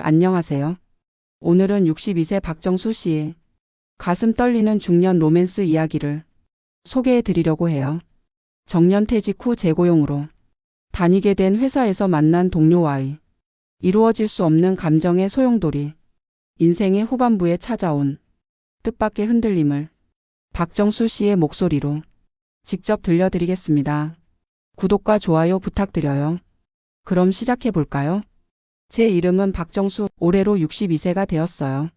안녕하세요. 오늘은 62세 박정수 씨의 가슴 떨리는 중년 로맨스 이야기를 소개해 드리려고 해요. 정년퇴직 후 재고용으로 다니게 된 회사에서 만난 동료와의 이루어질 수 없는 감정의 소용돌이, 인생의 후반부에 찾아온 뜻밖의 흔들림을 박정수 씨의 목소리로 직접 들려드리겠습니다. 구독과 좋아요 부탁드려요. 그럼 시작해 볼까요? 제 이름은 박정수, 올해로 62세가 되었어요.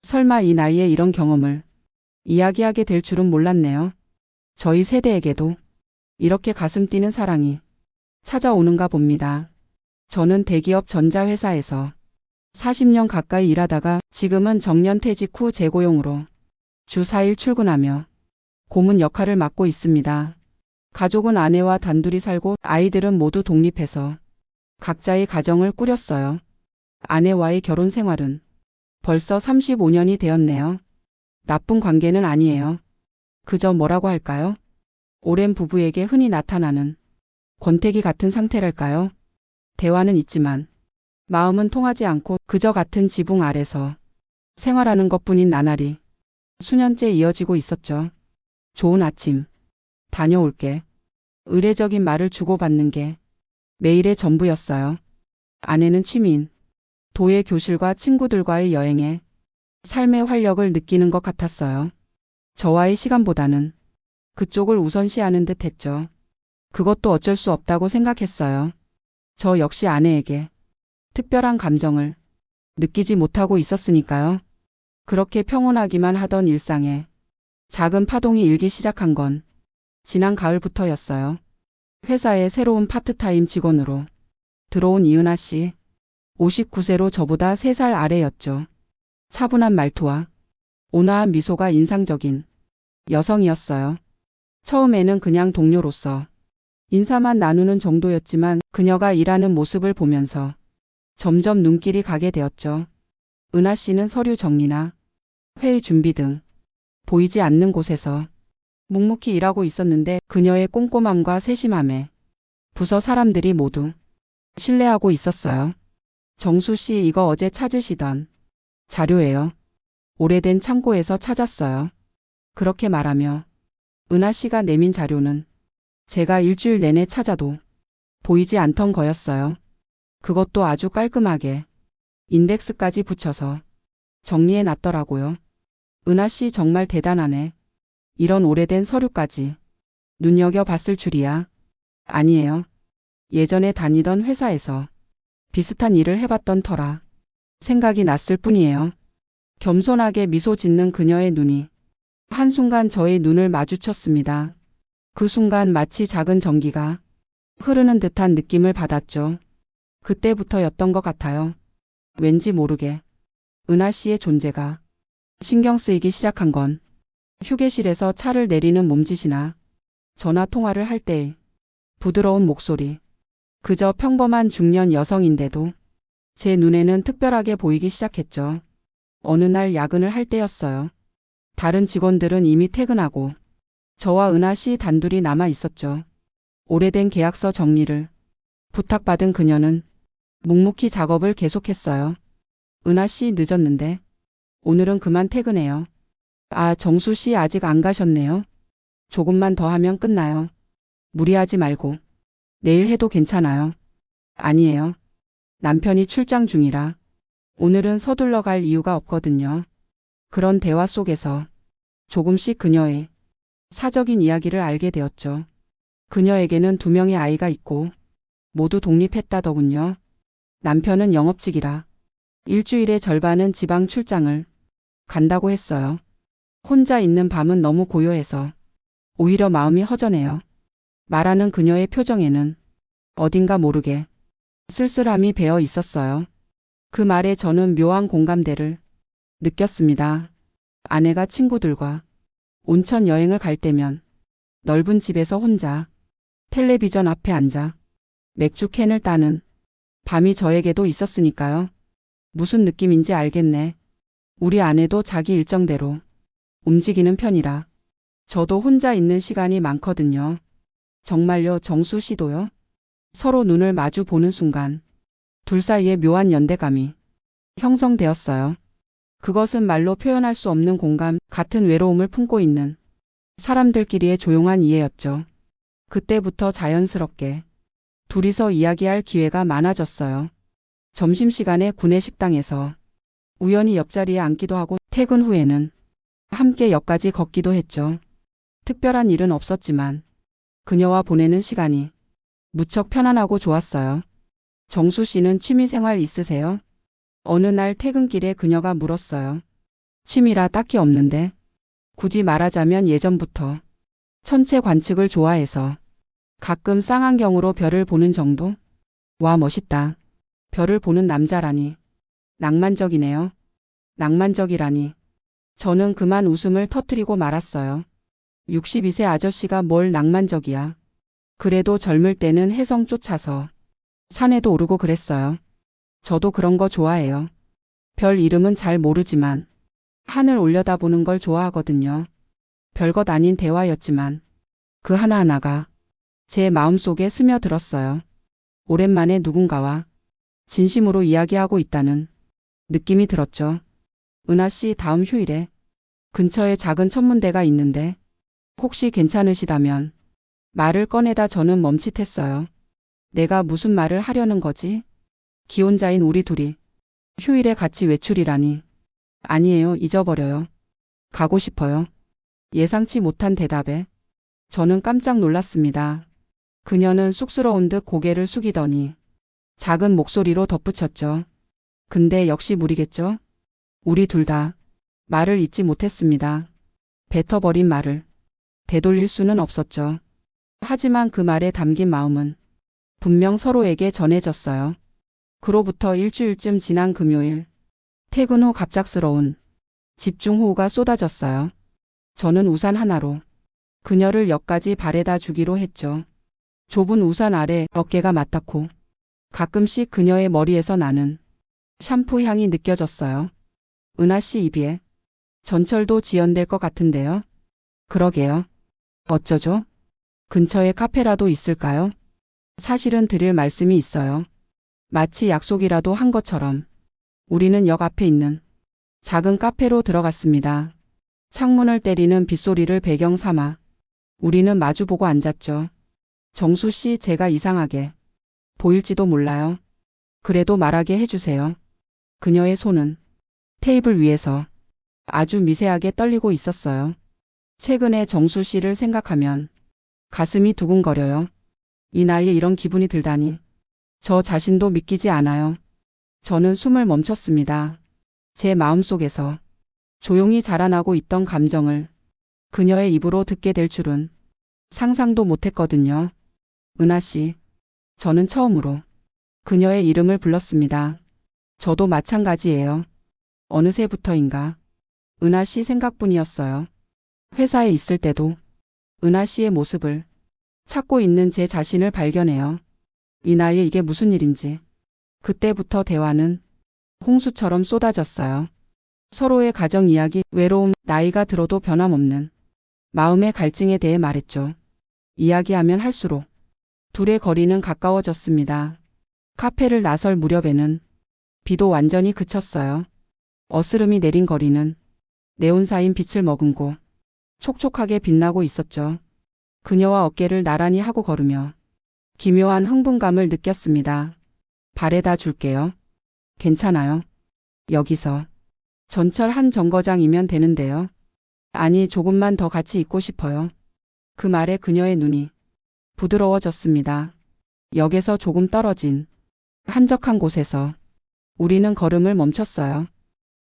설마 이 나이에 이런 경험을 이야기하게 될 줄은 몰랐네요. 저희 세대에게도 이렇게 가슴 뛰는 사랑이 찾아오는가 봅니다. 저는 대기업 전자회사에서 40년 가까이 일하다가 지금은 정년퇴직 후 재고용으로 주 4일 출근하며 고문 역할을 맡고 있습니다. 가족은 아내와 단둘이 살고 아이들은 모두 독립해서 각자의 가정을 꾸렸어요. 아내와의 결혼 생활은 벌써 35년이 되었네요. 나쁜 관계는 아니에요. 그저 뭐라고 할까요? 오랜 부부에게 흔히 나타나는 권태기 같은 상태랄까요? 대화는 있지만 마음은 통하지 않고 그저 같은 지붕 아래서 생활하는 것뿐인 나날이 수년째 이어지고 있었죠. 좋은 아침, 다녀올게. 의례적인 말을 주고받는 게 매일의 전부였어요. 아내는 취미인 도예 교실과 친구들과의 여행에 삶의 활력을 느끼는 것 같았어요. 저와의 시간보다는 그쪽을 우선시하는 듯 했죠. 그것도 어쩔 수 없다고 생각했어요. 저 역시 아내에게 특별한 감정을 느끼지 못하고 있었으니까요. 그렇게 평온하기만 하던 일상에 작은 파동이 일기 시작한 건 지난 가을부터였어요. 회사에 새로운 파트타임 직원으로 들어온 이은하 씨. 59세로 저보다 3살 아래였죠. 차분한 말투와 온화한 미소가 인상적인 여성이었어요. 처음에는 그냥 동료로서 인사만 나누는 정도였지만 그녀가 일하는 모습을 보면서 점점 눈길이 가게 되었죠. 은하 씨는 서류 정리나 회의 준비 등 보이지 않는 곳에서 묵묵히 일하고 있었는데 그녀의 꼼꼼함과 세심함에 부서 사람들이 모두 신뢰하고 있었어요. 정수 씨, 이거 어제 찾으시던 자료예요. 오래된 창고에서 찾았어요. 그렇게 말하며 은하 씨가 내민 자료는 제가 일주일 내내 찾아도 보이지 않던 거였어요. 그것도 아주 깔끔하게 인덱스까지 붙여서 정리해 놨더라고요. 은하 씨 정말 대단하네. 이런 오래된 서류까지 눈여겨봤을 줄이야. 아니에요. 예전에 다니던 회사에서 비슷한 일을 해봤던 터라 생각이 났을 뿐이에요. 겸손하게 미소 짓는 그녀의 눈이 한순간 저의 눈을 마주쳤습니다. 그 순간 마치 작은 전기가 흐르는 듯한 느낌을 받았죠. 그때부터였던 것 같아요. 왠지 모르게 은하 씨의 존재가 신경 쓰이기 시작한 건 휴게실에서 차를 내리는 몸짓이나 전화 통화를 할 때의 부드러운 목소리. 그저 평범한 중년 여성인데도 제 눈에는 특별하게 보이기 시작했죠. 어느 날 야근을 할 때였어요. 다른 직원들은 이미 퇴근하고 저와 은하 씨 단둘이 남아 있었죠. 오래된 계약서 정리를 부탁받은 그녀는 묵묵히 작업을 계속했어요. 은하 씨, 늦었는데 오늘은 그만 퇴근해요. 아, 정수 씨 아직 안 가셨네요. 조금만 더 하면 끝나요. 무리하지 말고 내일 해도 괜찮아요. 아니에요. 남편이 출장 중이라 오늘은 서둘러 갈 이유가 없거든요. 그런 대화 속에서 조금씩 그녀의 사적인 이야기를 알게 되었죠. 그녀에게는 2명의 아이가 있고 모두 독립했다더군요. 남편은 영업직이라 일주일의 절반은 지방 출장을 간다고 했어요. 혼자 있는 밤은 너무 고요해서 오히려 마음이 허전해요. 말하는 그녀의 표정에는 어딘가 모르게 쓸쓸함이 배어 있었어요. 그 말에 저는 묘한 공감대를 느꼈습니다. 아내가 친구들과 온천 여행을 갈 때면 넓은 집에서 혼자 텔레비전 앞에 앉아 맥주 캔을 따는 밤이 저에게도 있었으니까요. 무슨 느낌인지 알겠네. 우리 아내도 자기 일정대로 움직이는 편이라 저도 혼자 있는 시간이 많거든요. 정말요, 정수 씨도요? 서로 눈을 마주 보는 순간 둘 사이에 묘한 연대감이 형성되었어요. 그것은 말로 표현할 수 없는 공감 같은 외로움을 품고 있는 사람들끼리의 조용한 이해였죠. 그때부터 자연스럽게 둘이서 이야기할 기회가 많아졌어요. 점심시간에 구내식당에서 우연히 옆자리에 앉기도 하고 퇴근 후에는 함께 역까지 걷기도 했죠. 특별한 일은 없었지만 그녀와 보내는 시간이 무척 편안하고 좋았어요. 정수 씨는 취미생활 있으세요? 어느 날 퇴근길에 그녀가 물었어요. 취미라 딱히 없는데 굳이 말하자면 예전부터 천체 관측을 좋아해서 가끔 쌍안경으로 별을 보는 정도? 와 멋있다. 별을 보는 남자라니. 낭만적이네요. 낭만적이라니. 저는 그만 웃음을 터뜨리고 말았어요. 62세 아저씨가 뭘 낭만적이야. 그래도 젊을 때는 혜성 쫓아서 산에도 오르고 그랬어요. 저도 그런 거 좋아해요. 별 이름은 잘 모르지만 하늘 올려다보는 걸 좋아하거든요. 별것 아닌 대화였지만 그 하나하나가 제 마음속에 스며들었어요. 오랜만에 누군가와 진심으로 이야기하고 있다는 느낌이 들었죠. 은하 씨 다음 휴일에 근처에 작은 천문대가 있는데 혹시 괜찮으시다면 말을 꺼내다 저는 멈칫했어요. 내가 무슨 말을 하려는 거지? 기혼자인 우리 둘이 휴일에 같이 외출이라니. 아니에요. 잊어버려요. 가고 싶어요. 예상치 못한 대답에 저는 깜짝 놀랐습니다. 그녀는 쑥스러운 듯 고개를 숙이더니 작은 목소리로 덧붙였죠. 근데 역시 무리겠죠? 우리 둘 다 말을 잇지 못했습니다. 뱉어버린 말을 되돌릴 수는 없었죠. 하지만 그 말에 담긴 마음은 분명 서로에게 전해졌어요. 그로부터 일주일쯤 지난 금요일, 퇴근 후 갑작스러운 집중호우가 쏟아졌어요. 저는 우산 하나로 그녀를 역까지 바래다 주기로 했죠. 좁은 우산 아래 어깨가 맞닿고 가끔씩 그녀의 머리에서 나는 샴푸 향이 느껴졌어요. 은하 씨 입에 전철도 지연될 것 같은데요. 그러게요. 어쩌죠? 근처에 카페라도 있을까요? 사실은 드릴 말씀이 있어요. 마치 약속이라도 한 것처럼 우리는 역 앞에 있는 작은 카페로 들어갔습니다. 창문을 때리는 빗소리를 배경 삼아 우리는 마주보고 앉았죠. 정수 씨, 제가 이상하게 보일지도 몰라요. 그래도 말하게 해주세요. 그녀의 손은 테이블 위에서 아주 미세하게 떨리고 있었어요. 최근에 정수 씨를 생각하면 가슴이 두근거려요. 이 나이에 이런 기분이 들다니. 저 자신도 믿기지 않아요. 저는 숨을 멈췄습니다. 제 마음속에서 조용히 자라나고 있던 감정을 그녀의 입으로 듣게 될 줄은 상상도 못했거든요. 은하 씨, 저는 처음으로 그녀의 이름을 불렀습니다. 저도 마찬가지예요. 어느새부터인가 은하 씨 생각뿐이었어요. 회사에 있을 때도 은하 씨의 모습을 찾고 있는 제 자신을 발견해요. 이 나이에 이게 무슨 일인지. 그때부터 대화는 홍수처럼 쏟아졌어요. 서로의 가정 이야기, 외로움, 나이가 들어도 변함없는 마음의 갈증에 대해 말했죠. 이야기하면 할수록 둘의 거리는 가까워졌습니다. 카페를 나설 무렵에는 비도 완전히 그쳤어요. 어스름이 내린 거리는 네온사인 빛을 머금고 촉촉하게 빛나고 있었죠. 그녀와 어깨를 나란히 하고 걸으며 기묘한 흥분감을 느꼈습니다. 바래다 줄게요. 괜찮아요. 여기서 전철 한 정거장이면 되는데요. 아니, 조금만 더 같이 있고 싶어요. 그 말에 그녀의 눈이 부드러워졌습니다. 역에서 조금 떨어진 한적한 곳에서 우리는 걸음을 멈췄어요.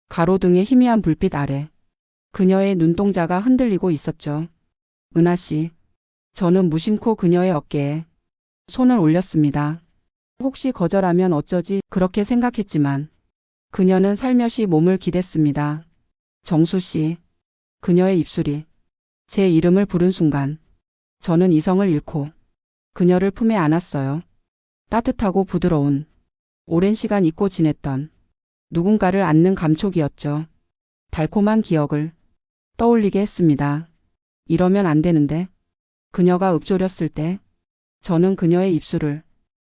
가로등의 희미한 불빛 아래 그녀의 눈동자가 흔들리고 있었죠. 은하 씨, 저는 무심코 그녀의 어깨에 손을 올렸습니다. 혹시 거절하면 어쩌지 그렇게 생각했지만 그녀는 살며시 몸을 기댔습니다. 정수 씨, 그녀의 입술이 제 이름을 부른 순간 저는 이성을 잃고 그녀를 품에 안았어요. 따뜻하고 부드러운, 오랜 시간 잊고 지냈던 누군가를 안는 감촉이었죠. 달콤한 기억을 떠올리게 했습니다. 이러면 안 되는데. 그녀가 읊조렸을 때 저는 그녀의 입술을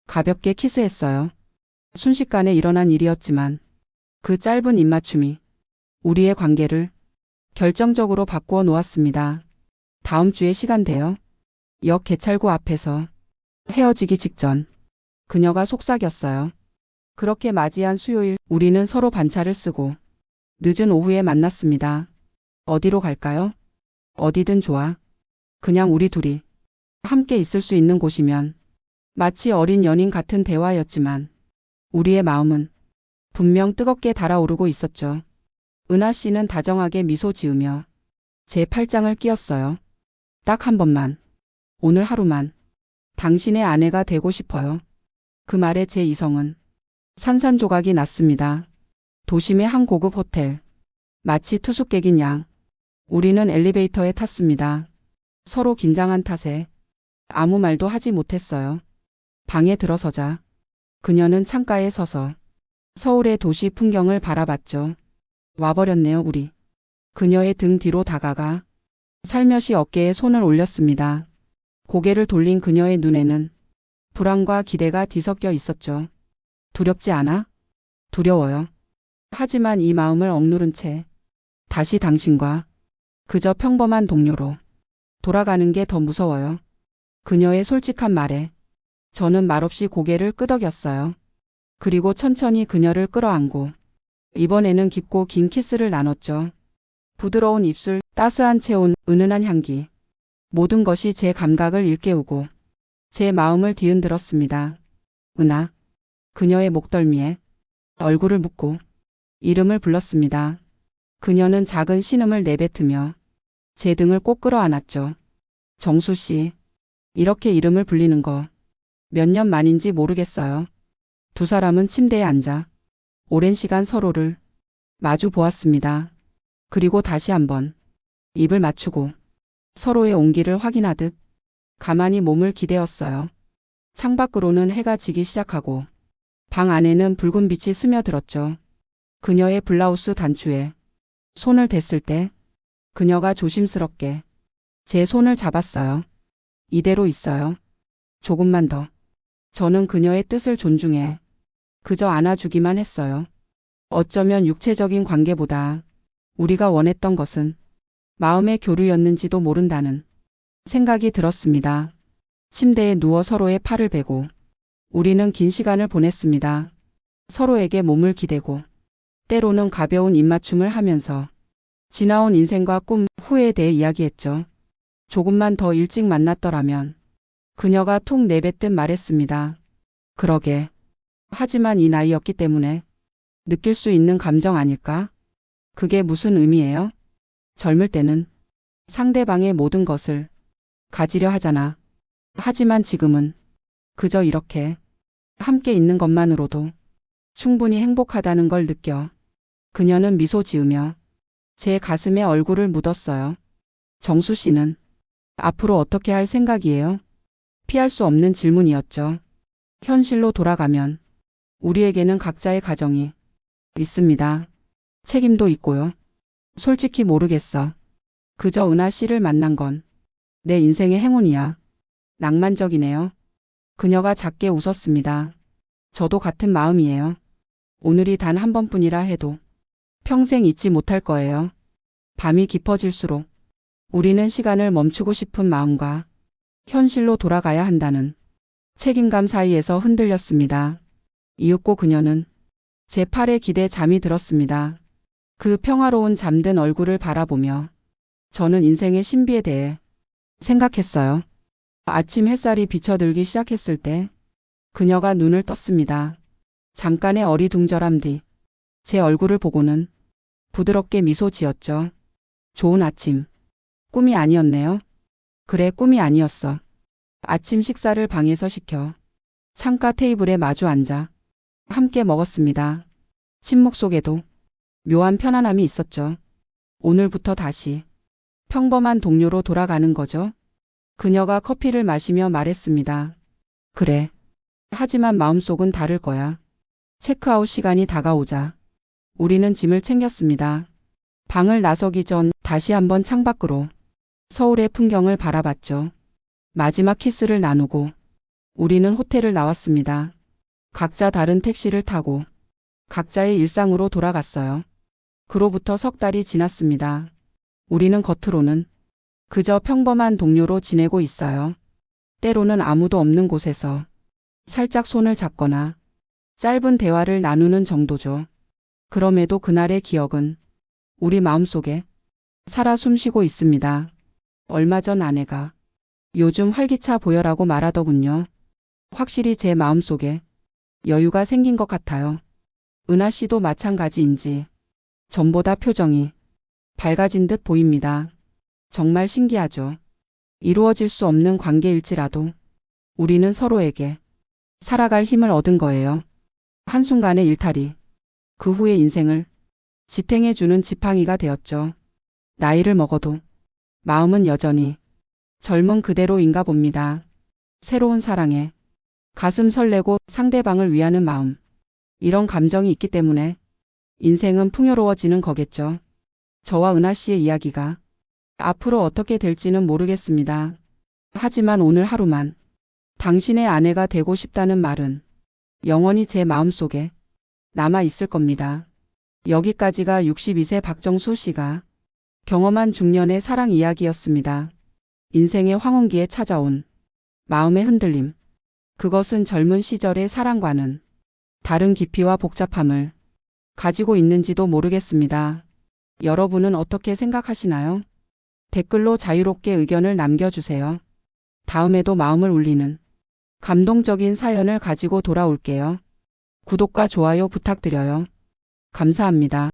가볍게 키스했어요. 순식간에 일어난 일이었지만 그 짧은 입맞춤이 우리의 관계를 결정적으로 바꾸어 놓았습니다. 다음 주에 시간 돼요? 역 개찰구 앞에서 헤어지기 직전 그녀가 속삭였어요. 그렇게 맞이한 수요일 우리는 서로 반차를 쓰고 늦은 오후에 만났습니다. 어디로 갈까요? 어디든 좋아. 그냥 우리 둘이 함께 있을 수 있는 곳이면. 마치 어린 연인 같은 대화였지만 우리의 마음은 분명 뜨겁게 달아오르고 있었죠. 은하 씨는 다정하게 미소 지으며 제 팔짱을 끼었어요. 딱 한 번만, 오늘 하루만 당신의 아내가 되고 싶어요. 그 말에 제 이성은 산산조각이 났습니다. 도심의 한 고급 호텔. 마치 투숙객인 양. 우리는 엘리베이터에 탔습니다. 서로 긴장한 탓에 아무 말도 하지 못했어요. 방에 들어서자 그녀는 창가에 서서 서울의 도시 풍경을 바라봤죠. 와버렸네요, 우리. 그녀의 등 뒤로 다가가 살며시 어깨에 손을 올렸습니다. 고개를 돌린 그녀의 눈에는 불안과 기대가 뒤섞여 있었죠. 두렵지 않아? 두려워요. 하지만 이 마음을 억누른 채 다시 당신과 그저 평범한 동료로 돌아가는 게 더 무서워요. 그녀의 솔직한 말에 저는 말없이 고개를 끄덕였어요. 그리고 천천히 그녀를 끌어안고 이번에는 깊고 긴 키스를 나눴죠. 부드러운 입술, 따스한 체온, 은은한 향기. 모든 것이 제 감각을 일깨우고 제 마음을 뒤흔들었습니다. 은하. 그녀의 목덜미에 얼굴을 묻고 이름을 불렀습니다. 그녀는 작은 신음을 내뱉으며 제 등을 꼭 끌어안았죠. 정수 씨. 이렇게 이름을 불리는 거 몇 년 만인지 모르겠어요. 두 사람은 침대에 앉아 오랜 시간 서로를 마주 보았습니다. 그리고 다시 한번 입을 맞추고 서로의 온기를 확인하듯 가만히 몸을 기대었어요. 창밖으로는 해가 지기 시작하고 방 안에는 붉은 빛이 스며들었죠. 그녀의 블라우스 단추에 손을 댔을 때 그녀가 조심스럽게 제 손을 잡았어요. 이대로 있어요. 조금만 더. 저는 그녀의 뜻을 존중해 그저 안아주기만 했어요. 어쩌면 육체적인 관계보다 우리가 원했던 것은 마음의 교류였는지도 모른다는 생각이 들었습니다. 침대에 누워 서로의 팔을 베고 우리는 긴 시간을 보냈습니다. 서로에게 몸을 기대고 때로는 가벼운 입맞춤을 하면서 지나온 인생과 꿈, 후회에 대해 이야기했죠. 조금만 더 일찍 만났더라면 그녀가 툭 내뱉듯 말했습니다. 그러게. 하지만 이 나이였기 때문에 느낄 수 있는 감정 아닐까? 그게 무슨 의미예요? 젊을 때는 상대방의 모든 것을 가지려 하잖아. 하지만 지금은 그저 이렇게 함께 있는 것만으로도 충분히 행복하다는 걸 느껴. 그녀는 미소 지으며 제 가슴에 얼굴을 묻었어요. 정수 씨는 앞으로 어떻게 할 생각이에요? 피할 수 없는 질문이었죠. 현실로 돌아가면 우리에게는 각자의 가정이 있습니다. 책임도 있고요. 솔직히 모르겠어. 그저 은하 씨를 만난 건 내 인생의 행운이야. 낭만적이네요. 그녀가 작게 웃었습니다. 저도 같은 마음이에요. 오늘이 단 한 번뿐이라 해도 평생 잊지 못할 거예요. 밤이 깊어질수록 우리는 시간을 멈추고 싶은 마음과 현실로 돌아가야 한다는 책임감 사이에서 흔들렸습니다. 이윽고 그녀는 제 팔에 기대 잠이 들었습니다. 그 평화로운 잠든 얼굴을 바라보며 저는 인생의 신비에 대해 생각했어요. 아침 햇살이 비쳐들기 시작했을 때 그녀가 눈을 떴습니다. 잠깐의 어리둥절함 뒤 제 얼굴을 보고는 부드럽게 미소 지었죠. 좋은 아침. 꿈이 아니었네요. 그래, 꿈이 아니었어. 아침 식사를 방에서 시켜 창가 테이블에 마주 앉아 함께 먹었습니다. 침묵 속에도 묘한 편안함이 있었죠. 오늘부터 다시 평범한 동료로 돌아가는 거죠. 그녀가 커피를 마시며 말했습니다. 그래. 하지만 마음속은 다를 거야. 체크아웃 시간이 다가오자 우리는 짐을 챙겼습니다. 방을 나서기 전 다시 한번 창밖으로 서울의 풍경을 바라봤죠. 마지막 키스를 나누고 우리는 호텔을 나왔습니다. 각자 다른 택시를 타고 각자의 일상으로 돌아갔어요. 그로부터 석 달이 지났습니다. 우리는 겉으로는 그저 평범한 동료로 지내고 있어요. 때로는 아무도 없는 곳에서 살짝 손을 잡거나 짧은 대화를 나누는 정도죠. 그럼에도 그날의 기억은 우리 마음속에 살아 숨쉬고 있습니다. 얼마 전 아내가 요즘 활기차 보여라고 말하더군요. 확실히 제 마음속에 여유가 생긴 것 같아요. 은하 씨도 마찬가지인지 전보다 표정이 밝아진 듯 보입니다. 정말 신기하죠. 이루어질 수 없는 관계일지라도 우리는 서로에게 살아갈 힘을 얻은 거예요. 한순간의 일탈이 그 후의 인생을 지탱해주는 지팡이가 되었죠. 나이를 먹어도 마음은 여전히 젊은 그대로인가 봅니다. 새로운 사랑에 가슴 설레고 상대방을 위하는 마음. 이런 감정이 있기 때문에 인생은 풍요로워지는 거겠죠. 저와 은하 씨의 이야기가 앞으로 어떻게 될지는 모르겠습니다. 하지만 오늘 하루만 당신의 아내가 되고 싶다는 말은 영원히 제 마음속에 남아 있을 겁니다. 여기까지가 62세 박정수 씨가 경험한 중년의 사랑 이야기였습니다. 인생의 황혼기에 찾아온 마음의 흔들림. 그것은 젊은 시절의 사랑과는 다른 깊이와 복잡함을 가지고 있는지도 모르겠습니다. 여러분은 어떻게 생각하시나요? 댓글로 자유롭게 의견을 남겨주세요. 다음에도 마음을 울리는 감동적인 사연을 가지고 돌아올게요. 구독과 좋아요 부탁드려요. 감사합니다.